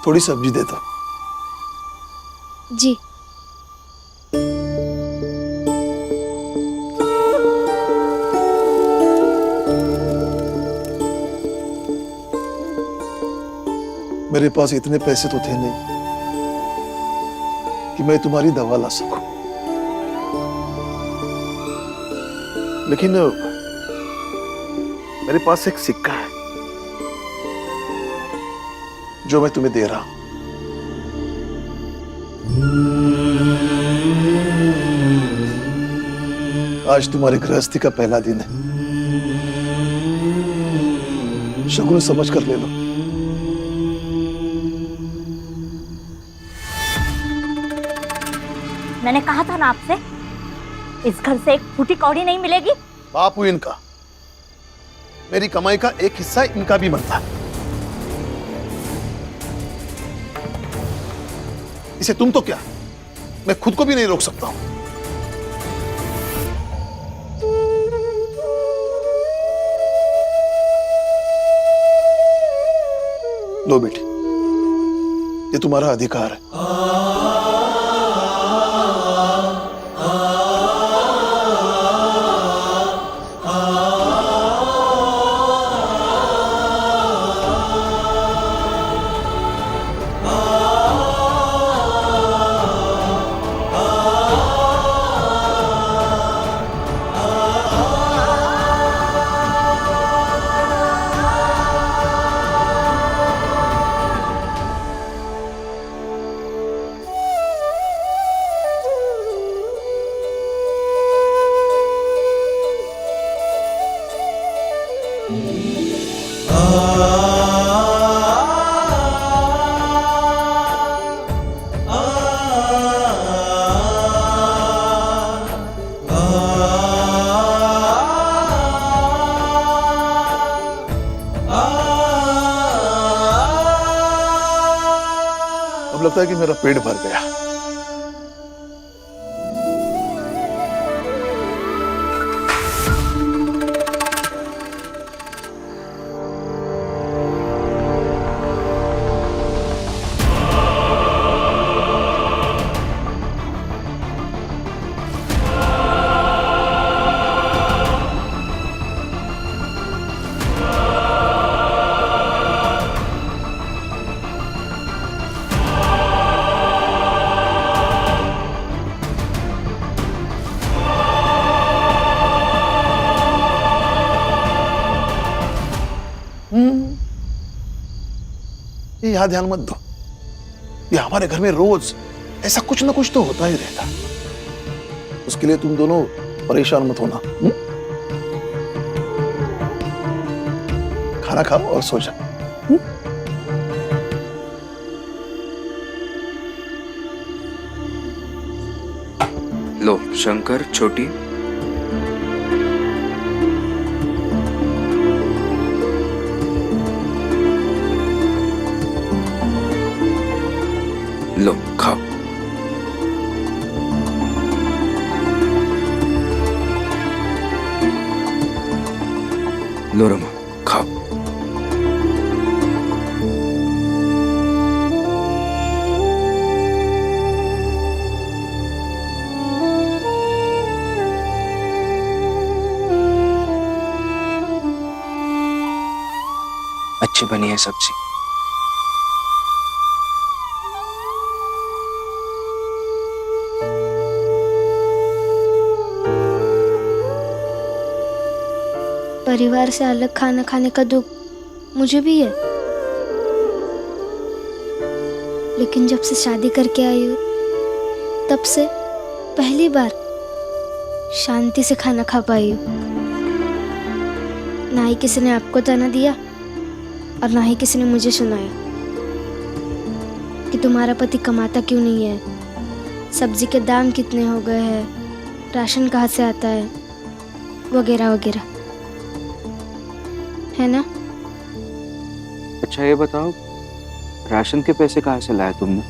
थोड़ी सब्जी देता। जी। मेरे पास इतने पैसे तो थे नहीं कि मैं तुम्हारी दवा ला सकूं, लेकिन मेरे पास एक सिक्का है जो मैं तुम्हें दे रहा हूं। आज तुम्हारी गृहस्थी का पहला दिन है, शगुन समझ कर ले लो। मैंने कहा था ना आपसे, इस घर से एक फूटी कौड़ी नहीं मिलेगी। बाप हूं इनका, मेरी कमाई का एक हिस्सा इनका भी बनता है। इसे तुम तो क्या, मैं खुद को भी नहीं रोक सकता हूं। लो बेटी, ये तुम्हारा अधिकार है। अब लगता है कि मेरा पेट भर गया। ये यहाँ ध्यान मत दो, ये हमारे घर में रोज ऐसा कुछ ना कुछ तो होता ही रहता। उसके लिए तुम दोनों परेशान मत होना। खाना खाओ और सो जाओ। लो शंकर, छोटी। लो खाओ। लो रमा, खाओ। अच्छी बनी है सब्जी। परिवार से अलग खाना खाने का दुख मुझे भी है, लेकिन जब से शादी करके आई हूँ तब से पहली बार शांति से खाना खा पाई हूँ। ना ही किसी ने आपको ताना दिया और ना ही किसी ने मुझे सुनाया कि तुम्हारा पति कमाता क्यों नहीं है, सब्जी के दाम कितने हो गए हैं, राशन कहाँ से आता है, वगैरह वगैरह, है ना। अच्छा ये बताओ, राशन के पैसे कहाँ से लाए तुमने?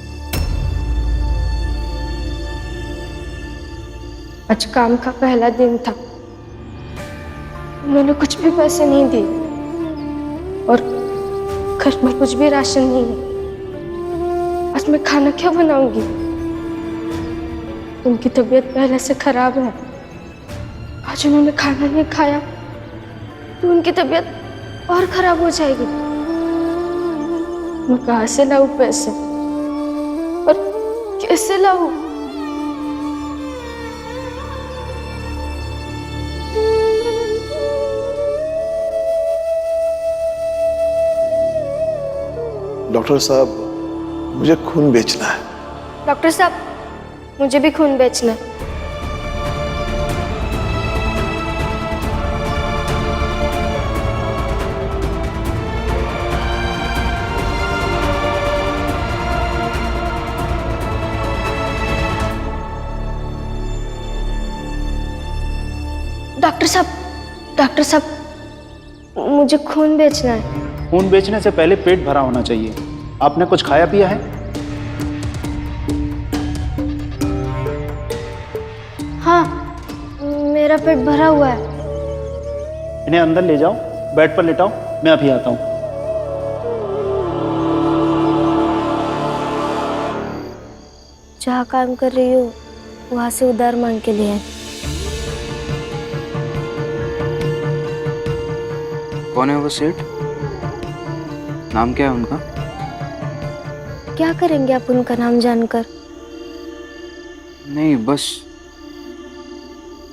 आज काम का पहला दिन था, मैंने कुछ भी पैसे नहीं दिए और घर में कुछ भी राशन नहीं है। आज मैं खाना क्या बनाऊंगी? उनकी तबीयत पहले से खराब है, आज उन्होंने खाना नहीं खाया तो उनकी तबीयत और खराब हो जाएगी। मैं कहाँ से लाऊं पैसे और कैसे लाऊं? डॉक्टर साहब, मुझे खून बेचना है। डॉक्टर साहब, मुझे भी खून बेचना है। डॉक्टर साहब, मुझे खून बेचना है। खून बेचने से पहले पेट भरा होना चाहिए। आपने कुछ खाया पिया है? हाँ, मेरा पेट भरा हुआ है। इन्हें अंदर ले जाओ, बेड पर लेटाओ, मैं अभी आता हूँ। जहाँ काम कर रही हूँ वहां से उधार मांग के लिए। कौन है वो सेठ? नाम क्या है उनका? क्या करेंगे आप उनका नाम जानकर? नहीं, बस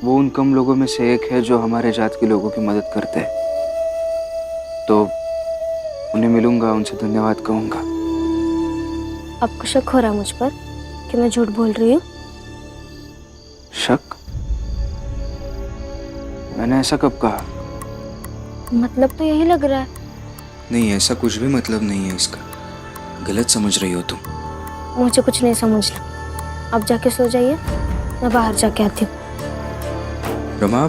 वो उन कम लोगों में से एक है जो हमारे जात के लोगों की मदद करते हैं, तो उन्हें मिलूंगा, उनसे धन्यवाद कहूंगा। आपको शक हो रहा मुझ पर कि मैं झूठ बोल रही हूँ? शक? मैंने ऐसा कब कहा? मतलब तो यही लग रहा है। नहीं, ऐसा कुछ भी मतलब नहीं है इसका। गलत समझ रही हो तुम। मुझे कुछ नहीं समझना। आप जाके सो जाइए, मैं बाहर जाके आती हूँ। रमा,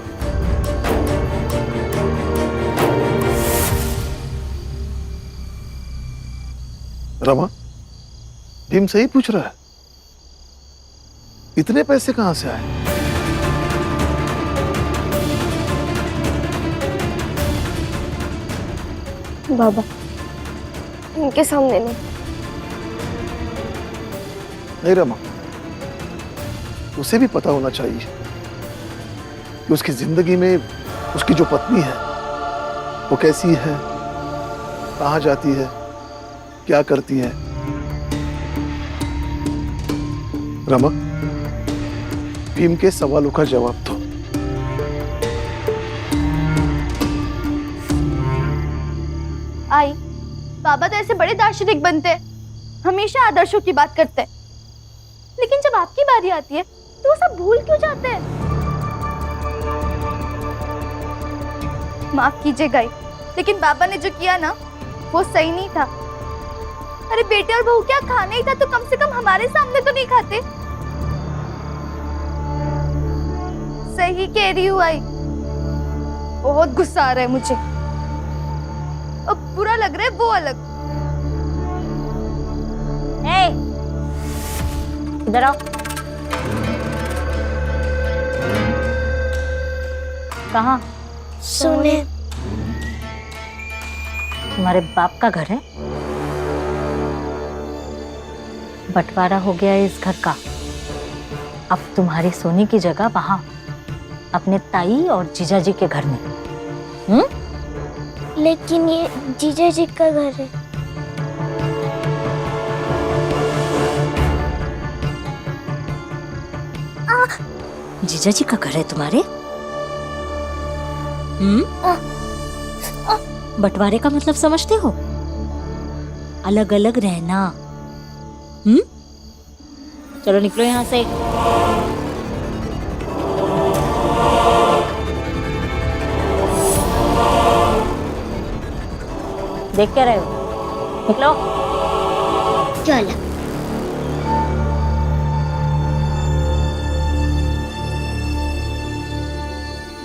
रमा, भीम सही पूछ रहा है। इतने पैसे कहां से आए? बाबा, इनके सामने नहीं। नहीं रमा, उसे भी पता होना चाहिए कि उसकी जिंदगी में उसकी जो पत्नी है वो कैसी है, कहाँ जाती है, क्या करती है। रमा, भीम के सवालों का जवाब दो। आई, बाबा तो ऐसे बड़े दार्शनिक बनते हैं, हमेशा आदर्शों की बात करते हैं, लेकिन जब आपकी बारी आती है तो वो सब भूल क्यों जाते हैं? माफ कीजिएगा, लेकिन बाबा ने जो किया ना वो सही नहीं था। अरे बेटे और बहू क्या खाना ही था तो कम से कम हमारे सामने तो नहीं खाते। सही कह रही हूँ आई, बहुत गुस्सा आ रहा है मुझे। अब बुरा लग रहा है वो अलग। ए, इधर आओ। कहाँ? सोने। तुम्हारे बाप का घर है? बंटवारा हो गया है इस घर का। अब तुम्हारी सोने की जगह वहां अपने ताई और जीजाजी के घर में। लेकिन ये जीजा जी का घर है। जीजाजी का घर है तुम्हारे? बंटवारे का मतलब समझते हो? अलग अलग रहना। चलो निकलो यहाँ से। देख क्या रहे हो? निकलो। चलो।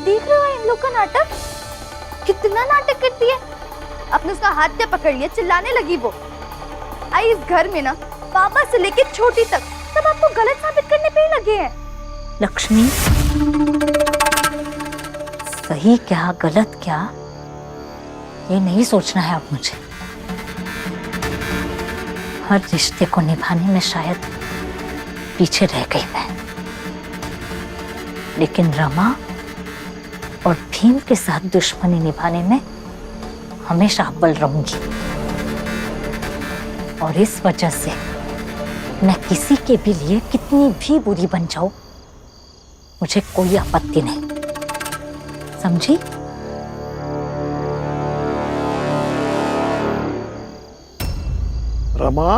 देख रहे हो इन लोग का नाटक? कितना नाटक करती है। आपने उसका हाथ क्या पकड़ लिया, चिल्लाने लगी वो। आई, इस घर में ना पापा से लेके छोटी तक सब आपको गलत साबित करने पे ही लगे हैं। लक्ष्मी, सही क्या गलत क्या ये नहीं सोचना है अब मुझे। हर रिश्ते को निभाने में शायद पीछे रह गई मैं, लेकिन रमा और भीम के साथ दुश्मनी निभाने में हमेशा अव्वल रहूंगी। और इस वजह से मैं किसी के भी लिए कितनी भी बुरी बन जाऊं, मुझे कोई आपत्ति नहीं, समझी? रमा,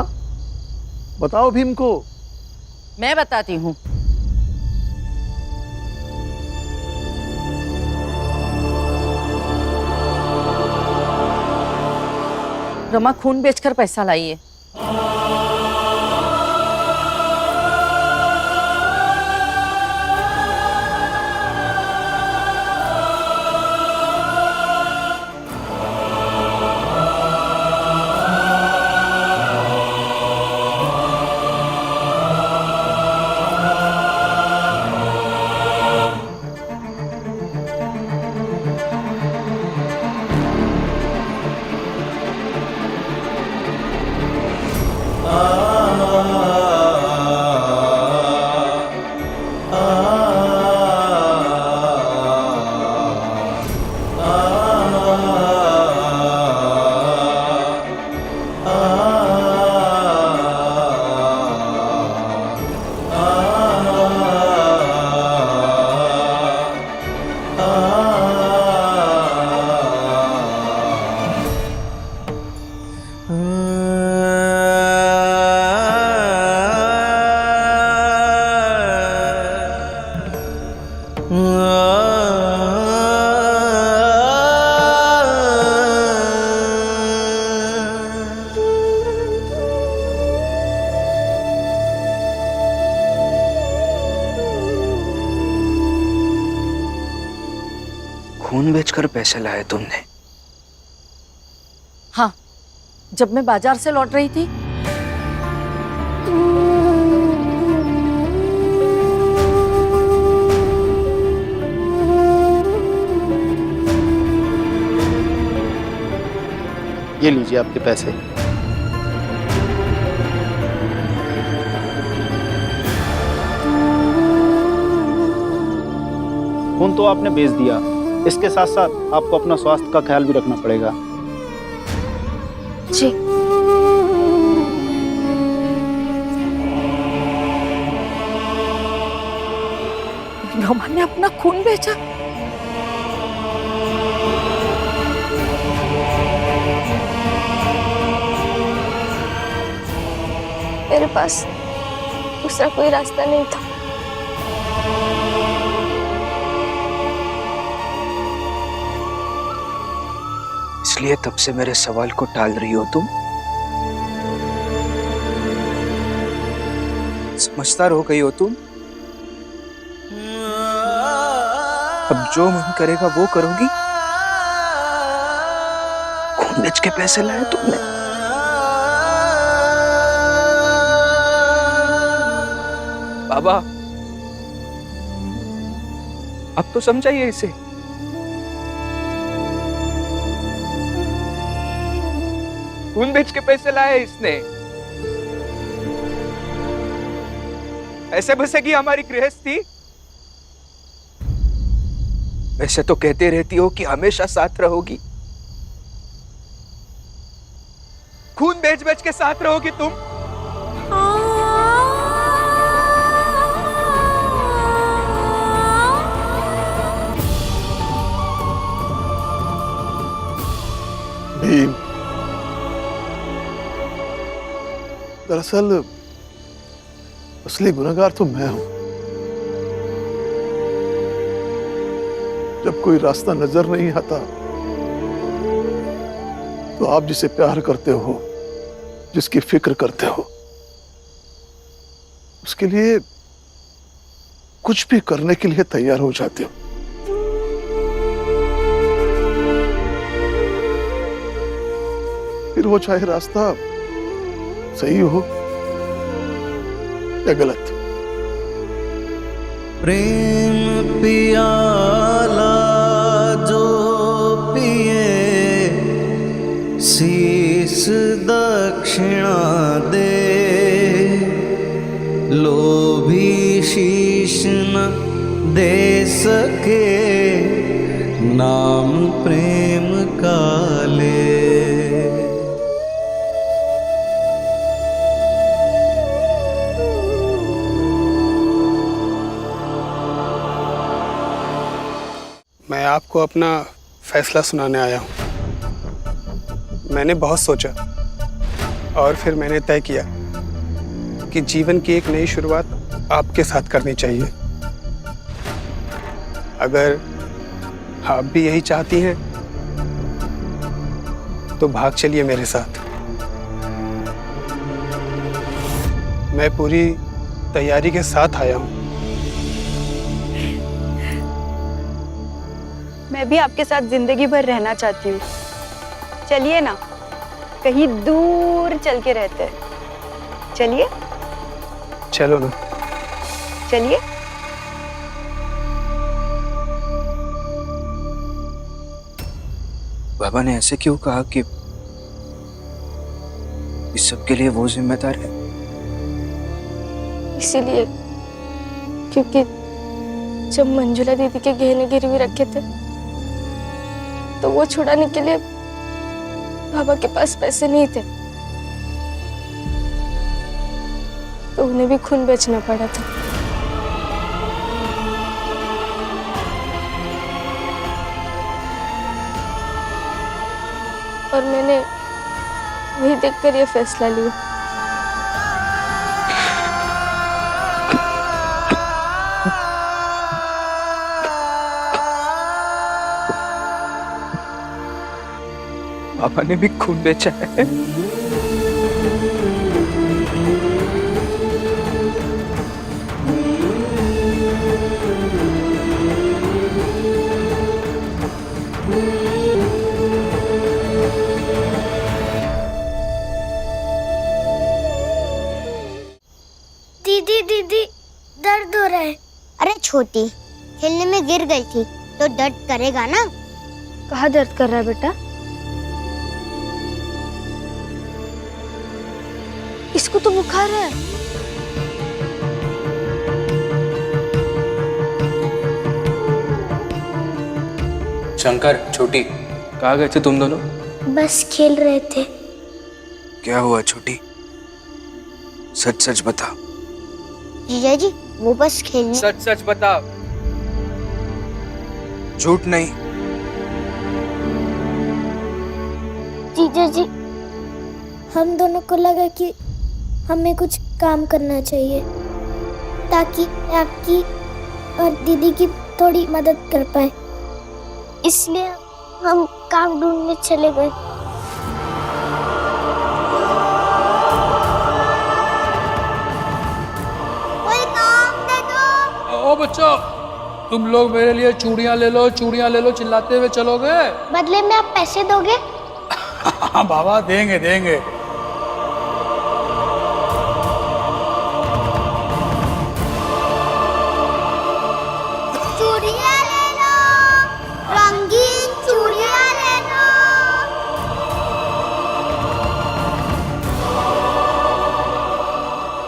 बताओ भीम को। मैं बताती हूँ। रमा खून बेचकर पैसा लाई है। खून बेचकर पैसे लाए तुमने? हाँ, जब मैं बाजार से लौट रही थी ये लीजिए आपके पैसे। खून तो आपने बेच दिया, इसके साथ साथ आपको अपना स्वास्थ्य का ख्याल भी रखना पड़ेगा। जी। रमा ने अपना खून बेचा? मेरे पास दूसरा कोई रास्ता नहीं था। इसलिए तब से मेरे सवाल को टाल रही हो तुम? समझदार हो गई हो तुम? अब जो मन करेगा वो करोगी? खून बेच के पैसे लाए तुमने? बाबा, अब तो समझाइए इसे। खून बेच के पैसे लाए इसने। ऐसे बसेगी हमारी गृहस्थी? वैसे तो कहते रहती हो कि हमेशा साथ रहोगी। खून बेच बेच के साथ रहोगी तुम? भीम, दरअसल असली गुनहगार तो मैं हूं। जब कोई रास्ता नजर नहीं आता तो आप जिसे प्यार करते हो, जिसकी फिक्र करते हो, उसके लिए कुछ भी करने के लिए तैयार हो जाते हो। फिर वो चाहे रास्ता सही हो या गलत। प्रेम पियाला जो पिए शीस दक्षिणा दे। सके नाम प्रेम का ले। मैं आपको अपना फैसला सुनाने आया हूँ। मैंने बहुत सोचा और फिर मैंने तय किया कि जीवन की एक नई शुरुआत आपके साथ करनी चाहिए। अगर आप भी यही चाहती हैं तो भाग चलिए मेरे साथ। मैं पूरी तैयारी के साथ आया हूँ। मैं भी आपके साथ जिंदगी भर रहना चाहती हूँ। चलिए ना, कहीं दूर चल के रहते हैं। चलिए। चलो ना। चलिए। बाबा ने ऐसे क्यों कहा कि इस सब के लिए वो जिम्मेदार है? इसीलिए क्योंकि जब मंजुला दीदी के गहने गिरवी रखे थे तो वो छुड़ाने के लिए बाबा के पास पैसे नहीं थे, तो उन्हें भी खून बेचना पड़ा था। और मैंने वही देखकर ये फैसला लिया। पापा ने भी खून बेचा है। दीदी दीदी दर्द हो रहा है। अरे छोटी, खेलने में गिर गई थी तो दर्द करेगा ना। कहाँ दर्द कर रहा है बेटा? इसको तो बुखार है। शंकर, छोटी, कहाँ गए थे तुम दोनों? बस खेल रहे थे। क्या हुआ छोटी? सच सच बता। जीजा जी, वो बस खेलने। सच सच बता, झूठ नहीं। जीजा जी, हम दोनों को लगा कि हमें कुछ काम करना चाहिए ताकि आपकी और दीदी की थोड़ी मदद कर पाए, इसलिए हम काम ढूंढने चले गए। कोई काम दे दो। ओ बच्चों, तुम लोग मेरे लिए चूड़ियां ले लो, चूड़ियां ले लो चिल्लाते हुए चलोगे? बदले में आप पैसे दोगे? हाँ बाबा, देंगे देंगे। चूड़ियां ले लो, रंगीन चूड़ियां ले लो।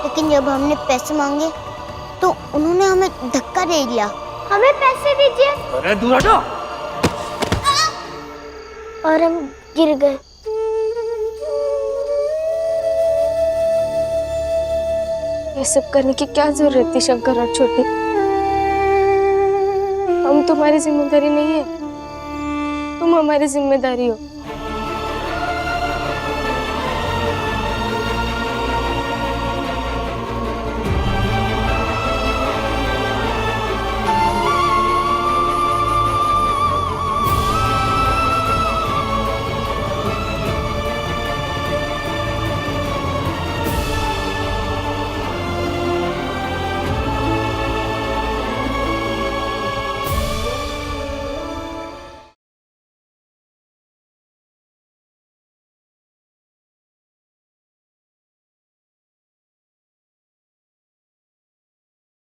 लेकिन जब हमने पैसे मांगे तो उन्होंने हमें धक्का दे दिया। हमें पैसे दीजिए। अरे दूर हटो। और हम गिर गए। ये सब करने की क्या जरूरत थी शंकर और छोटी? हम तुम्हारी जिम्मेदारी नहीं है, तुम हमारी जिम्मेदारी हो।